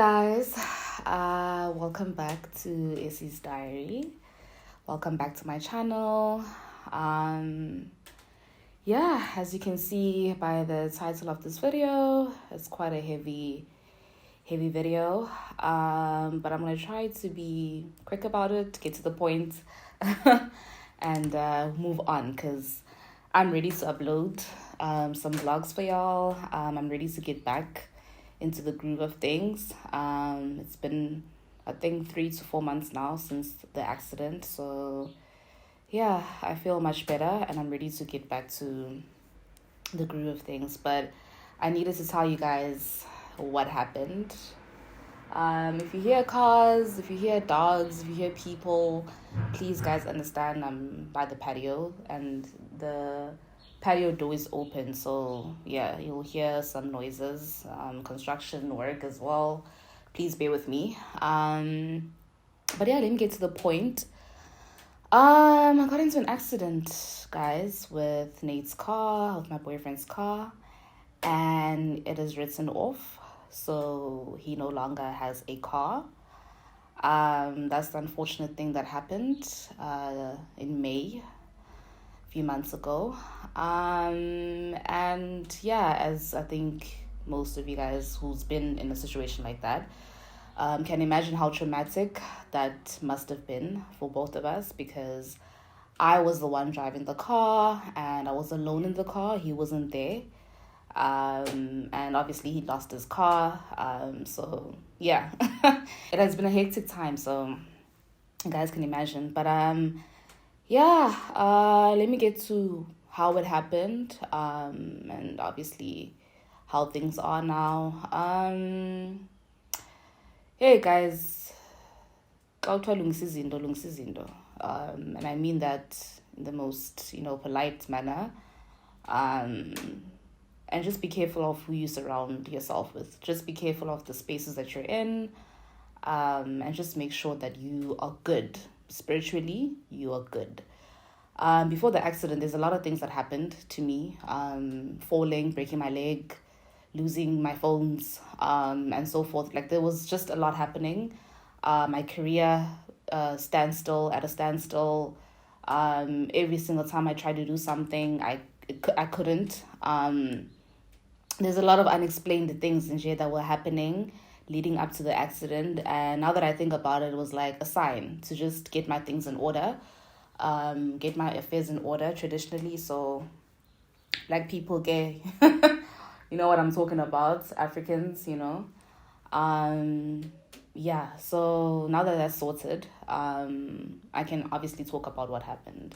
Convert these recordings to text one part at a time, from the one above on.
guys, welcome back to Essie's Diary. Welcome back to my channel. As you can see by the title of this video, it's quite a heavy video. But I'm gonna try to be quick about it, get to the point, and move on because I'm ready to upload some vlogs for y'all. I'm ready to get back into the groove of things. It's been, I think, 3 to 4 months now since the accident. So yeah, I feel much better and I'm ready to get back to the groove of things. But I needed to tell you guys what happened. If you hear cars, if you hear dogs, if you hear people, please guys understand I'm by the patio and the patio door is open, so yeah, you'll hear some noises, construction work as well. Please bear with me. But yeah, let me get to the point. I got into an accident, guys, with Nate's car, with my boyfriend's car, and it is written off, so he no longer has a car. That's the unfortunate thing that happened in May, few months ago. And yeah, as I think most of you guys who's been in a situation like that can imagine how traumatic that must have been for both of us, because I was the one driving the car and I was alone in the car. He wasn't there. And obviously he lost his car. So yeah, it has been a hectic time, so you guys can imagine. But let me get to how it happened, and obviously how things are now. Hey guys, lungisa izinto. And I mean that in the most, polite manner. And just be careful of who you surround yourself with. Just be careful of the spaces that you're in, and just make sure that you are good. Spiritually, you are good. Before the accident, there's a lot of things that happened to me. Falling, breaking my leg, losing my phones, and so forth. Like, there was just a lot happening. My career at a standstill. Every single time I tried to do something, I couldn't. There's a lot of unexplained things in here that were happening leading up to the accident, and now that I think about it, it was like a sign to just get my things in order, get my affairs in order traditionally. So like people gay, you know what I'm talking about, Africans, so now that that's sorted, I can obviously talk about what happened.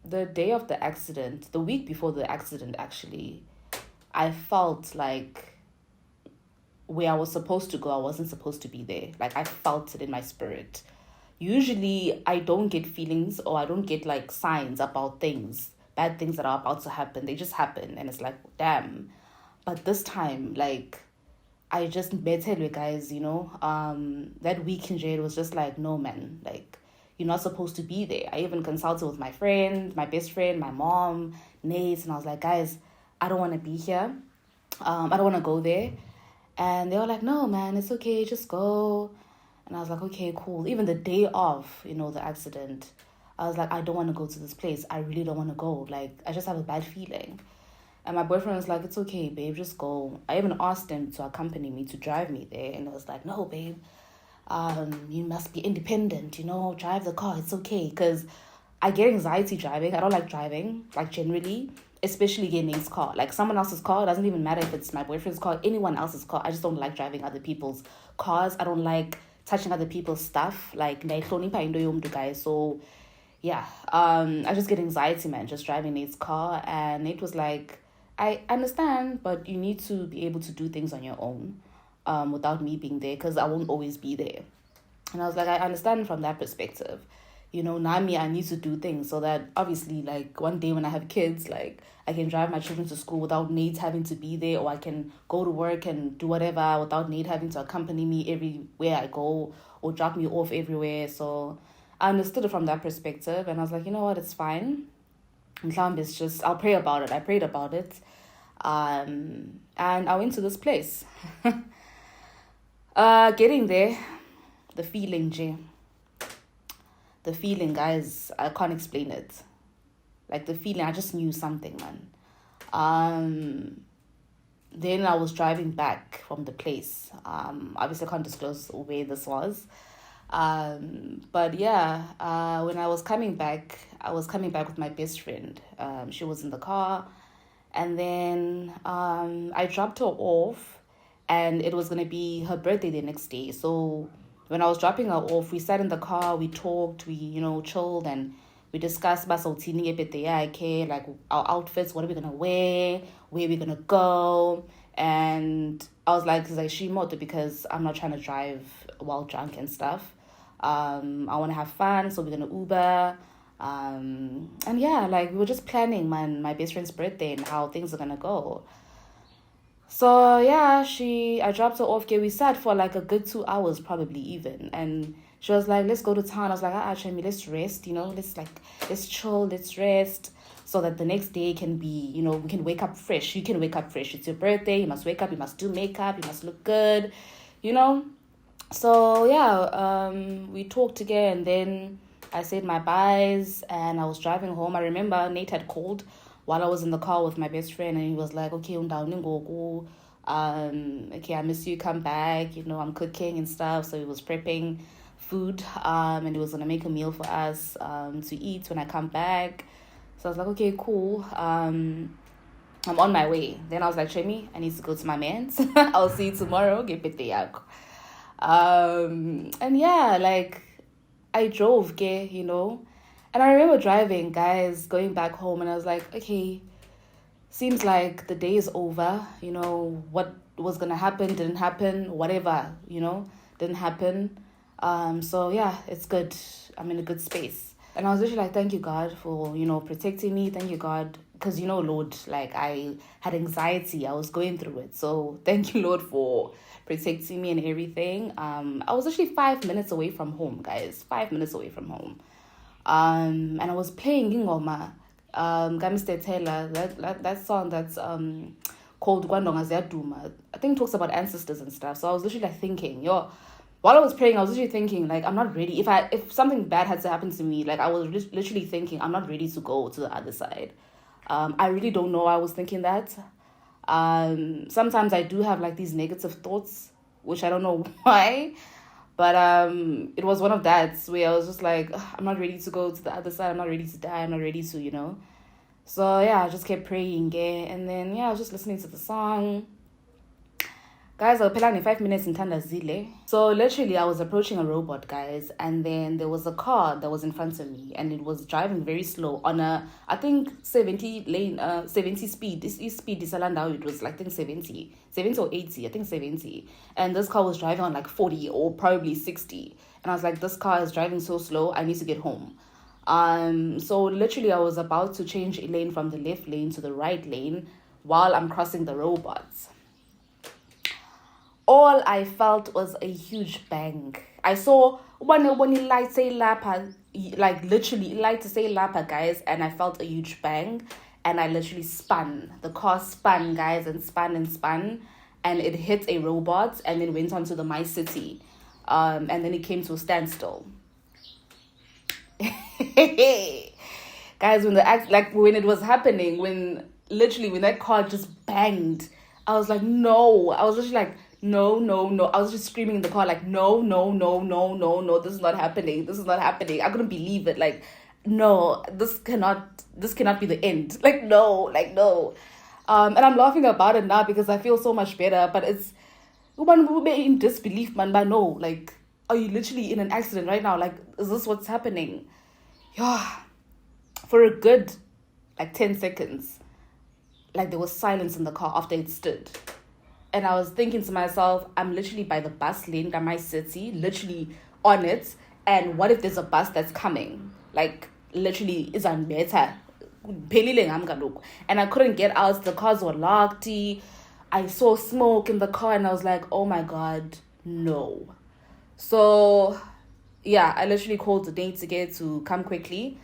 The day of the accident, the week before the accident actually, I felt like where I was supposed to go, I wasn't supposed to be there. Like, I felt it in my spirit. Usually I don't get feelings or I don't get like signs about things, bad things that are about to happen. They just happen and it's like, damn. But this time, like, I just met you guys, that week in jail was just like, no man, like, you're not supposed to be there. I even consulted with my friend, my best friend, my mom, Nate, and I was like, guys, I don't want to be here. I don't want to go there. And they were like, no, man, it's okay, just go. And I was like, okay, cool. Even the day of, the accident, I was like, I don't want to go to this place. I really don't want to go. Like, I just have a bad feeling. And my boyfriend was like, it's okay, babe, just go. I even asked him to accompany me, to drive me there. And I was like, no, babe, you must be independent, drive the car. It's okay. Because I get anxiety driving. I don't like driving, like, generally. Especially getting his car. Like, someone else's car, it doesn't even matter if it's my boyfriend's car, anyone else's car. I just don't like driving other people's cars. I don't like touching other people's stuff. Like, guys. So yeah, I just get anxiety, man, just driving Nate's car. And Nate was like, I understand, but you need to be able to do things on your own, without me being there, because I won't always be there. And I was like, I understand from that perspective. Nami, I need to do things so that obviously, like, one day when I have kids, like, I can drive my children to school without Nate having to be there, or I can go to work and do whatever without Nate having to accompany me everywhere I go or drop me off everywhere. So I understood it from that perspective, and I was like, you know what, it's fine. It's just, I'll pray about it. I prayed about it. And I went to this place. Getting there, the feeling, Jay. The feeling, guys, I can't explain it. Like the feeling, I just knew something, man. Then I was driving back from the place. Obviously I can't disclose where this was. But yeah, when I was coming back with my best friend. She was in the car, and then I dropped her off, and it was gonna be her birthday the next day. So when I was dropping her off, we sat in the car, we talked, we chilled, and we discussed like our outfits, what are we gonna wear, where we gonna go. And I was like Shimoto, because I'm not trying to drive while drunk and stuff. I want to have fun, so we're gonna Uber. And yeah, like we were just planning my best friend's birthday and how things are gonna go. So yeah, I dropped her off. Okay, we sat for like a good 2 hours, probably even, and she was like, "Let's go to town." I was like, "Actually, let's rest. Let's chill, let's rest, so that the next day can be, we can wake up fresh. You can wake up fresh. It's your birthday. You must wake up. You must do makeup. You must look good, you know." So yeah, we talked again, and then I said my byes, and I was driving home. I remember Nate had called while I was in the car with my best friend, and he was like, "Okay, okay, I miss you, come back, I'm cooking and stuff." So he was prepping food, and he was gonna make a meal for us to eat when I come back. So I was like, "Okay, cool, I'm on my way." Then I was like, "Chemi, I need to go to my man's. I'll see you tomorrow, get birthday yako." And yeah, like I drove, and I remember driving, guys, going back home, and I was like, okay, seems like the day is over. What was gonna happen didn't happen. Whatever, didn't happen. So yeah, it's good. I'm in a good space. And I was literally like, thank you, God, for, protecting me. Thank you, God. Because, Lord, like I had anxiety. I was going through it. So thank you, Lord, for protecting me and everything. I was actually 5 minutes away from home, guys. 5 minutes away from home. And I was playing Ingoma, Gamiste Taylor, that song that's called Gwandonga Ziyaduma. I think it talks about ancestors and stuff. So I was literally like thinking, while I was praying, I was literally thinking, like, I'm not ready. If something bad had to happen to me, like, I was literally thinking, I'm not ready to go to the other side. I really don't know why I was thinking that. Sometimes I do have, like, these negative thoughts, which I don't know why. But it was one of that where I was just like, I'm not ready to go to the other side. I'm not ready to die. I'm not ready to. So, yeah, I just kept praying. And then, yeah, I was just listening to the song. Guys, I'll in 5 minutes in Tandazile. So literally I was approaching a robot, guys, and then there was a car that was in front of me, and it was driving very slow on I think 70 lane, 70 speed. This speed is now, it was like, I think 70 or 80, I think 70. And this car was driving on like 40 or probably 60. And I was like, this car is driving so slow, I need to get home. So literally I was about to change a lane from the left lane to the right lane while I'm crossing the robots. All I felt was a huge bang. I saw when light say lapa, like literally light to say lapa, guys, and I felt a huge bang, and I literally spun. The car spun, guys, and spun, and it hit a robot, and then went on to the My City, and then it came to a standstill. Guys, when it was happening, when that car just banged, I was like, no. I was literally like, no. I was just screaming in the car like, no, this is not happening. I couldn't believe it. Like, no, this cannot be the end. Like, no. And I'm laughing about it now because I feel so much better, but it's in disbelief, man. But no, like, are you literally in an accident right now? Like, is this what's happening? Yeah. For a good, like, 10 seconds, like, there was silence in the car after it stood. And I was thinking to myself, I'm literally by the bus lane by My City, literally on it. And what if there's a bus that's coming? Like, literally, is on better. And I couldn't get out. The cars were locked. I saw smoke in the car, and I was like, oh my God, no. So, yeah, I literally called the date to come quickly.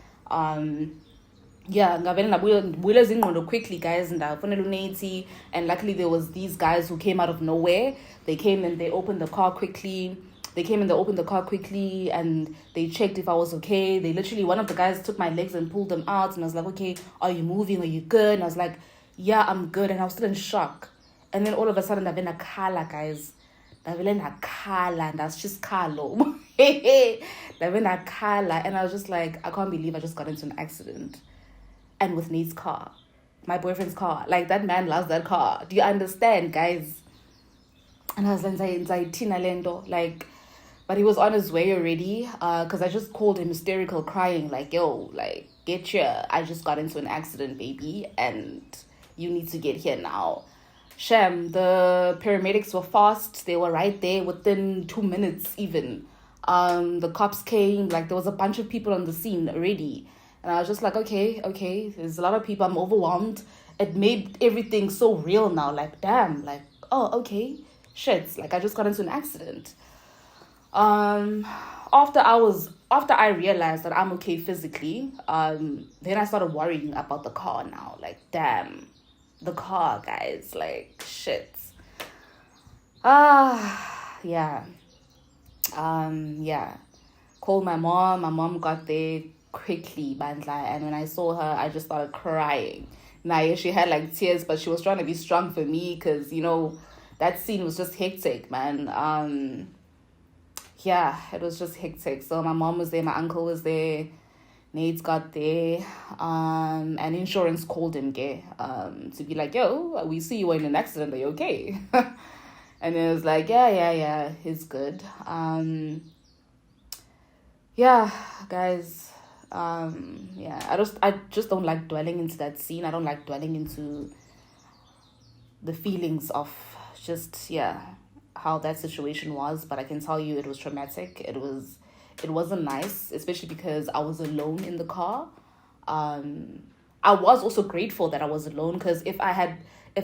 yeah, ngavele ndabuyela ezingqondo quickly, guys, ndafonela u-Nate, and luckily there was these guys who came out of nowhere. They came and they opened the car quickly. And they checked if I was okay. They literally, one of the guys took my legs and pulled them out, and I was like, okay, are you moving? Are you good? And I was like, yeah, I'm good. And I was still in shock. And then all of a sudden, I've been a kala, guys. I've been a kala, and that's just kalo. I've been a kala, and I was just like, I can't believe I just got into an accident. And with Nate's car, my boyfriend's car. Like, that man loves that car. Do you understand, guys? And I was like, but he was on his way already, because I just called him hysterical, crying, like, yo, like, get here. I just got into an accident, baby, and you need to get here now. Shem, the paramedics were fast. They were right there within 2 minutes even. The cops came, like, there was a bunch of people on the scene already. And I was just like, okay, there's a lot of people. I'm overwhelmed. It made everything so real now. Like, damn, like, oh, okay, shit. Like, I just got into an accident. After I realized that I'm okay physically, then I started worrying about the car now. Like, damn, the car, guys. Like, shit. Yeah. Yeah. Called my mom. My mom got there quickly, bandla, and when I saw her, I just started crying. Now, she had like tears, but she was trying to be strong for me, because, you know, that scene was just hectic, man. Yeah, it was just hectic. So my mom was there, my uncle was there, Nate's got there, and insurance called him, to be like, yo, we see you were in an accident, are you okay? And it was like, yeah, he's good. Yeah, guys. Yeah, I just don't like dwelling into that scene. I don't like dwelling into the feelings of just, how that situation was. But I can tell you it was traumatic. It wasn't nice, especially because I was alone in the car. I was also grateful that I was alone, because if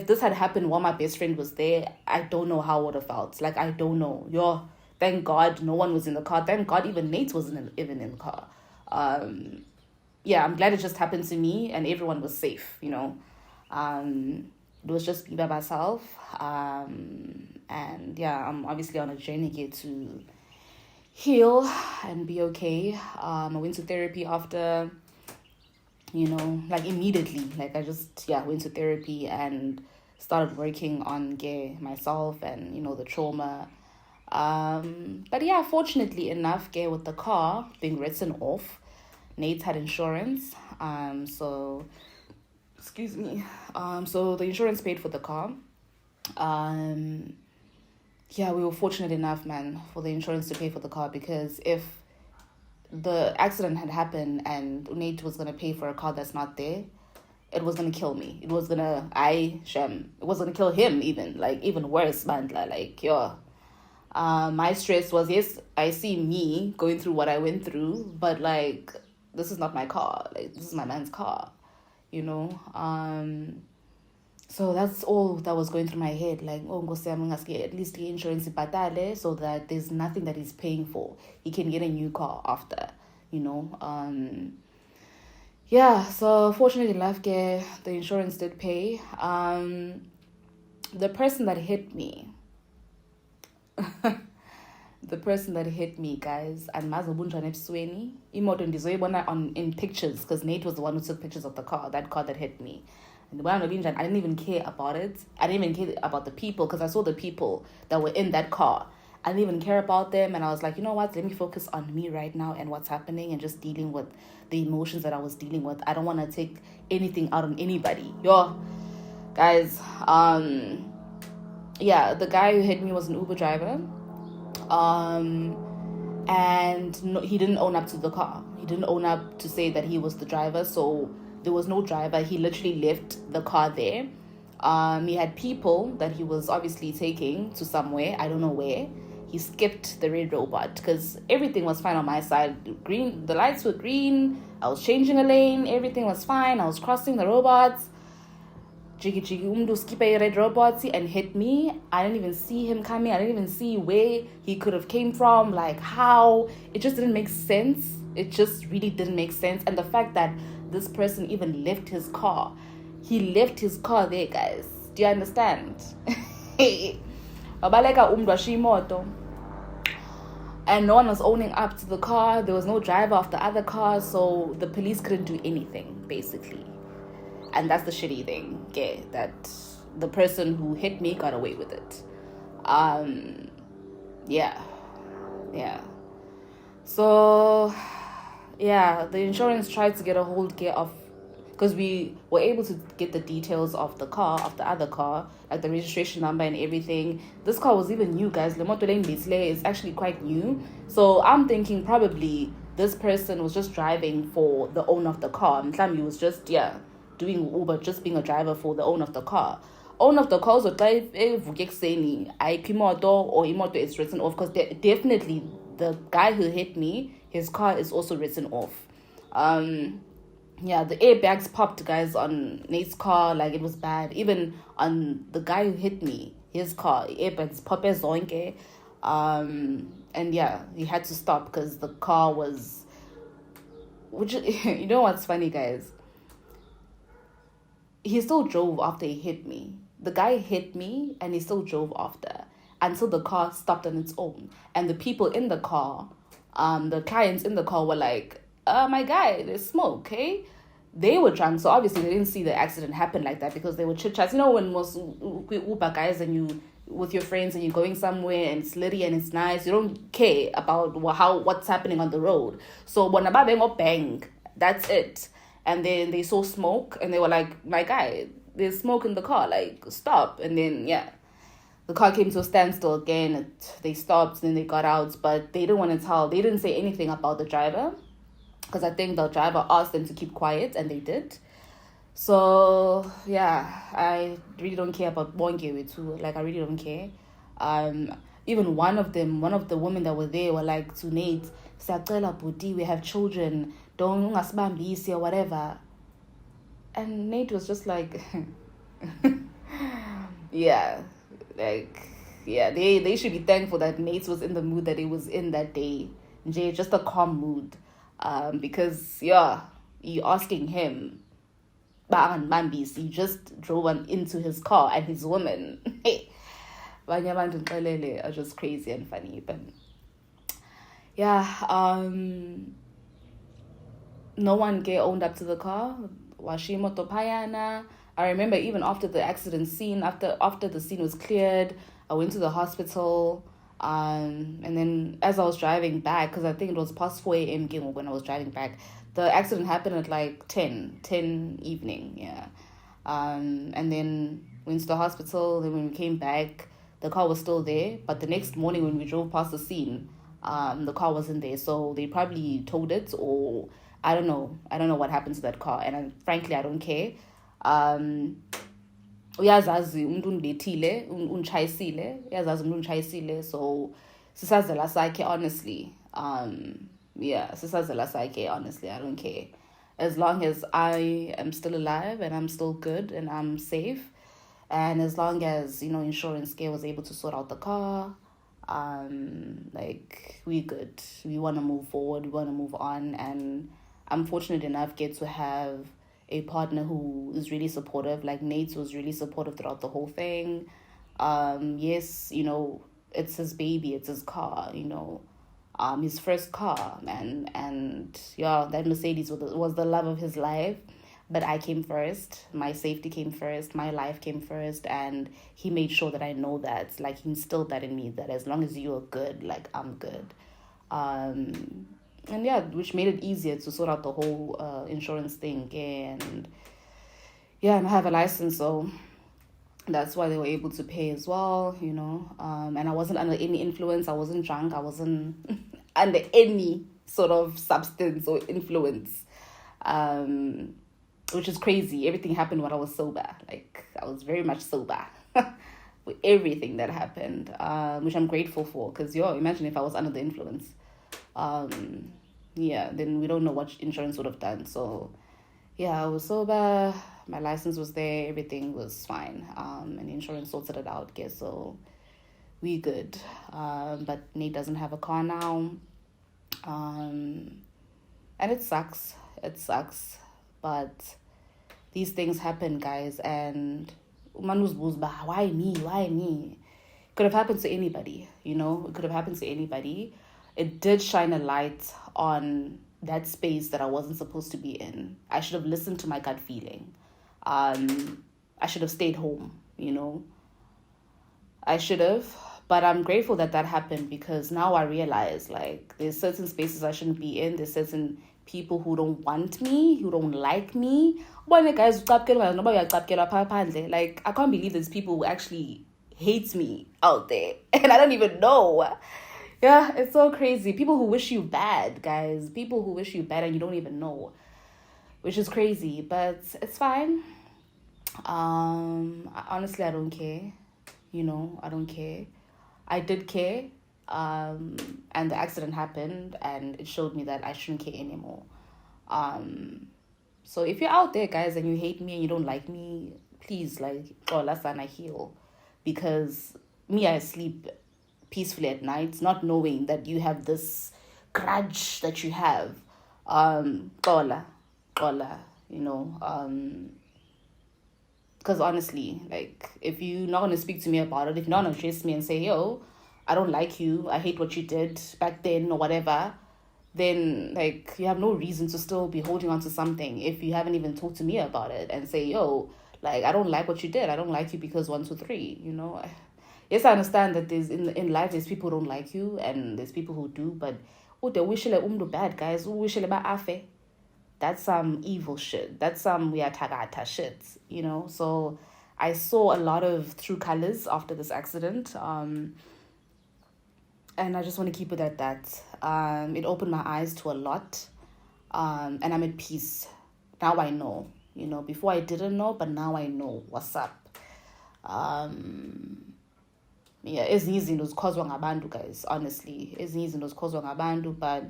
this had happened while my best friend was there, I don't know how I would have felt. Like, I don't know. Thank God no one was in the car. Thank God even Nate wasn't even in the car. Yeah, I'm glad it just happened to me and everyone was safe, you know. It was just me by myself. And yeah, I'm obviously on a journey here to heal and be okay. I went to therapy after, you know, like immediately. Like, I just, went to therapy and started working on myself and, you know, the trauma. But yeah, fortunately enough, with the car being written off, Nate had insurance. So excuse me. So the insurance paid for the car. Yeah, we were fortunate enough, man, for the insurance to pay for the car, because if the accident had happened and Nate was gonna pay for a car that's not there, it was gonna kill me. It was gonna kill him even worse, man. Like, my stress was, yes, I see me going through what I went through, but like, this is not my car. Like, this is my man's car, you know. So that's all that was going through my head. Like, at least the insurance ibhatale, so that there's nothing that he's paying for. He can get a new car after, you know. Yeah, so fortunately enough, the insurance did pay. The person that hit me, guys, and mazobunjwa nebusweni, imoto ndizoyibona in pictures, because Nate was the one who took pictures of the car, that car that hit me. And I didn't even care about it. I didn't even care about the people, because I saw the people that were in that car. I didn't even care about them, and I was like, you know what, let me focus on me right now and what's happening, and just dealing with the emotions that I was dealing with. I don't want to take anything out on anybody. Guys, yeah, the guy who hit me was an Uber driver. And no, he didn't own up to the car. He didn't own up to say that he was the driver, so there was no driver. He literally left the car there. He had people that he was obviously taking to somewhere, I don't know where. He skipped the red robot, because everything was fine on my side. The lights were green, I was changing a lane, everything was fine, I was crossing the robots. jiggy jiggy umdu skip a red robot and hit me. I didn't even see him coming. I didn't even see where he could have came from, like how. It just didn't make sense. It just really didn't make sense. And the fact that this person even left his car. He left his car there, guys. Do you understand? Abaleka umdu ashimoto. And no one was owning up to the car. There was no driver of the other car, so the police couldn't do anything, basically. And that's the shitty thing, okay, that the person who hit me got away with it. Yeah. So, yeah, the insurance tried to get a hold of, because we were able to get the details of the car, of the other car, like the registration number and everything. This car was even new, guys. Le moto lane is actually quite new. So I'm thinking probably this person was just driving for the owner of the car. Mhlawumbe was just, doing Uber, just being a driver for the owner of the car. Owner of the car, so or imoto is written off, because definitely the guy who hit me, his car is also written off. The airbags popped, guys, on Nate's car, like it was bad. Even on the guy who hit me, his car, airbags popped zonke. And yeah, he had to stop because the car was, which, you know what's funny, guys? He still drove after he hit me. The guy hit me and he still drove after until the car stopped on its own. And the people in the car, the clients in the car were like, my guy, there's smoke, okay? They were drunk, so obviously they didn't see the accident happen like that because they were chit-chats. You know, when most Uber guys and you with your friends and you're going somewhere and it's litty and it's nice, you don't care about what's happening on the road. So when about bang, that's it. And then they saw smoke and they were like, my guy, there's smoke in the car, like, stop. And then, the car came to a standstill again. They stopped, and then they got out, but they didn't want to tell. They didn't say anything about the driver because I think the driver asked them to keep quiet, and they did. So, I really don't care about Bongewe too. Like, I really don't care. Even one of the women that were there were like to Nate, "Siyacela bhuti, we have children, don't ungasibambisi or whatever." And Nate was just like, they should be thankful that Nate was in the mood that he was in that day. Just a calm mood. Because, you're asking him, he just drove into his car and his woman. Abanye abantu ngixelele are just crazy and funny. But, no one owned up to the car. Washimoto payana. I remember even after the accident scene, after the scene was cleared, I went to the hospital. And then as I was driving back, because I think it was past 4 a.m. when I was driving back, the accident happened at like 10 evening, and then went to the hospital. Then when we came back, the car was still there, but the next morning when we drove past the scene, the car wasn't there, so they probably towed it, or I don't know what happened to that car, and frankly I don't care. Uyazazi umuntu undibethile unitshayisile, so sisazela sakhe, honestly. Sisazela sakhe, honestly, I don't care. As long as I am still alive and I'm still good and I'm safe, and as long as, insurance was able to sort out the car, we good. We want to move forward, we want to move on, and I'm fortunate enough to have a partner who is really supportive. Like Nate was really supportive throughout the whole thing. Yes, it's his baby, it's his car, his first car, man. And that Mercedes was the love of his life. But I came first, my safety came first, my life came first, and he made sure that I know that, like, he instilled that in me, that as long as you are good, like, I'm good. And which made it easier to sort out the whole insurance thing. And I have a license, so that's why they were able to pay as well, and I wasn't under any influence. I wasn't drunk. I wasn't under any sort of substance or influence, which is crazy. Everything happened when I was sober. Like, I was very much sober with everything that happened, which I'm grateful for, because imagine if I was under the influence. Then we don't know what insurance would have done. So Yeah, I was sober. My license was there. Everything was fine. And the insurance sorted it out. Okay, so we good. But Nate doesn't have a car now. And it sucks. It sucks. But these things happen, guys. And manus buzba, why me? Why me? Could have happened to anybody, you know? It could have happened to anybody. It did shine a light on that space that I wasn't supposed to be in. I should have listened to my gut feeling. I should have stayed home, you know? I should have. But I'm grateful that that happened because now I realize, like, there's certain spaces I shouldn't be in. There's certain people who don't want me, who don't like me. Like, I can't believe there's people who actually hate me out there. And I don't even know. Yeah, it's so crazy. People who wish you bad, guys. People who wish you bad and you don't even know. Which is crazy, but it's fine. Honestly, I don't care. You know, I don't care. I did care, and the accident happened, and it showed me that I shouldn't care anymore. So if you're out there, guys, and you hate me and you don't like me, please, like, last time I heal, because me, I sleep peacefully at night, not knowing that you have this grudge that you have. You know, because honestly, like, if you're not going to speak to me about it, if you're not going to address me and say, yo, I don't like you, I hate what you did back then or whatever, then, like, you have no reason to still be holding on to something if you haven't even talked to me about it and say, yo, like, I don't like what you did. I don't like you because 1, 2, 3, you know. Yes, I understand that there's in life, there's people who don't like you and there's people who do, but they wish like bad guys, who wish like afe. That's some evil shit. That's some tagata shit, you know? So I saw a lot of true colors after this accident. And I just want to keep it at that. It opened my eyes to a lot. And I'm at peace. Now I know, you know, before I didn't know, but now I know what's up. Yeah, ezinye izinto zikhozwa ngabantu, guys, honestly. Ezinye izinto zikhozwa ngabantu, but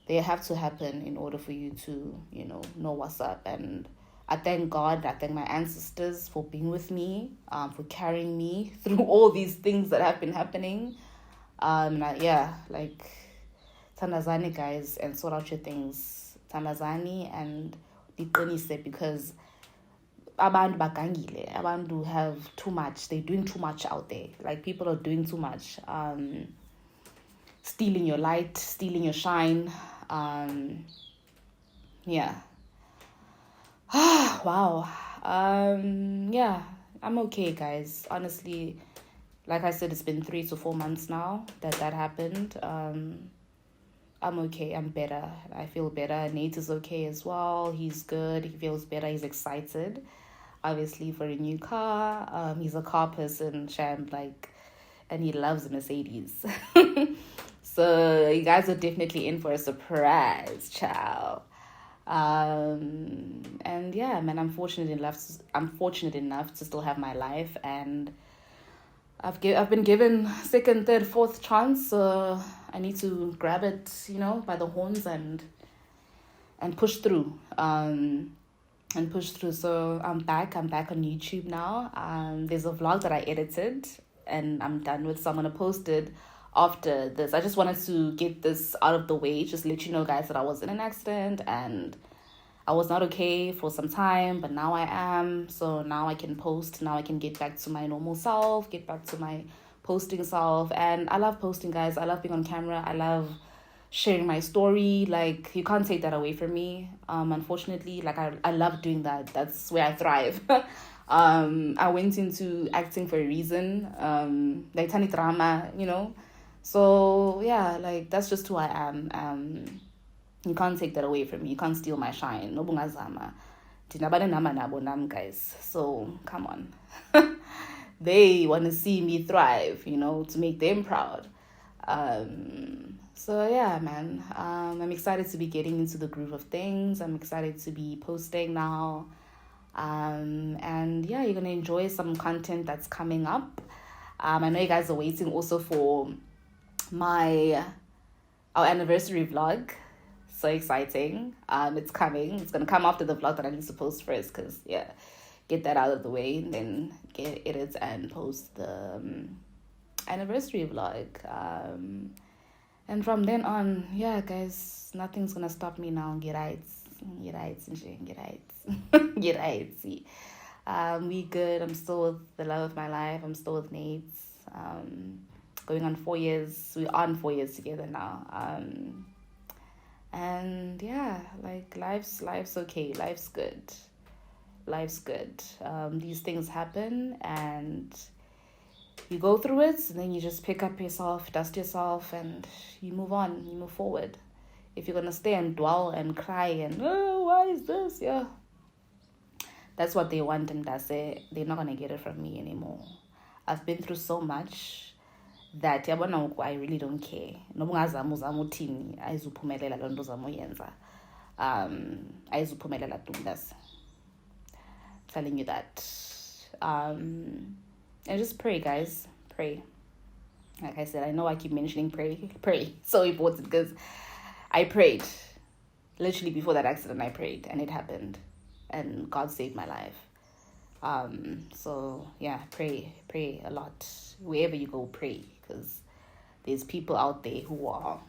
they have to happen in order for you to, you know what's up. And I thank God, I thank my ancestors for being with me, for carrying me through all these things that have been happening. Yeah, like, tandazani, guys, and sort out your things. Tandazani and diqinise, because abantu bagangile, abantu have too much. They're doing too much out there. Like, people are doing too much. Stealing your light, stealing your shine. Yeah. Wow. Yeah, I'm okay, guys. Honestly, like I said, it's been 3 to 4 months now that happened. I'm okay. I'm better. I feel better. Nate is okay as well. He's good. He feels better. He's excited, obviously, for a new car. He's a car person, and he loves Mercedes. So you guys are definitely in for a surprise, ciao. And yeah, man, I'm fortunate enough to still have my life, and I've been given second, third, fourth chance. So I need to grab it, you know, by the horns and push through. So I'm back on YouTube now. There's a vlog that I edited and I'm done with, so I'm gonna post it after this. I just wanted to get this out of the way, just let you know, guys, that I was in an accident and I was not okay for some time, but now I am. So now I can post, now I can get back to my normal self, get back to my posting self. And I love posting, guys. I love being on camera. I love sharing my story. Like, you can't take that away from me. Unfortunately, like, I love doing that. That's where I thrive. I went into acting for a reason. Like, tani drama, you know. So yeah, like, that's just who I am. You can't take that away from me. You can't steal my shine. No bungazama. Guys. So come on. They want to see me thrive, you know, to make them proud. So yeah, man. I'm excited to be getting into the groove of things. I'm excited to be posting now. And yeah, you're gonna enjoy some content that's coming up. I know you guys are waiting also for our anniversary vlog. So exciting. It's coming. It's gonna come after the vlog that I need to post first, because get that out of the way, and then get edit and post the anniversary vlog. And from then on, guys, nothing's gonna stop me now. Get right. See. We good. I'm still with the love of my life. I'm still with Nate. Going on 4 years. We're on 4 years together now. And like life's okay. Life's good. These things happen, and you go through it, and then you just pick up yourself, dust yourself, and you move on. You move forward. If you're gonna stay and dwell and cry and why is this? That's what they want, and that's it. They're not gonna get it from me anymore. I've been through so much that I really don't care. Telling you that. And just pray, guys. Pray. Like I said, I know I keep mentioning pray. So important, because I prayed. Literally before that accident, I prayed, and it happened. And God saved my life. So pray a lot. Wherever you go, pray, because there's people out there who are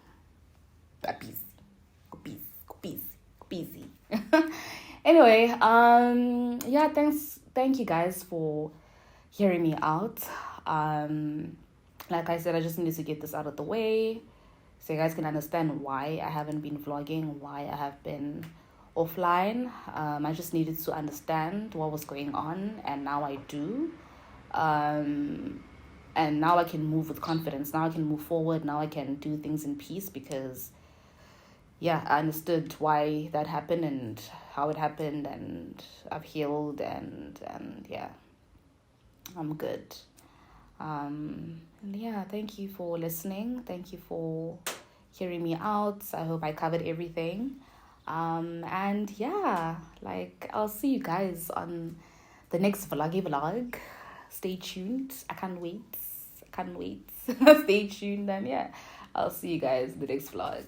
busy. Anyway, thank you guys for hearing me out. Like I said, I just needed to get this out of the way so you guys can understand why I haven't been vlogging, why I have been offline. I just needed to understand what was going on, and now I do. And now I can move with confidence. Now I can move forward. Now I can do things in peace, because I understood why that happened and how it happened, and I've healed, and I'm good. Thank you for listening. Thank you for hearing me out. I hope I covered everything. I'll see you guys on the next vlog. Stay tuned. I can't wait. Stay tuned, and I'll see you guys in the next vlog.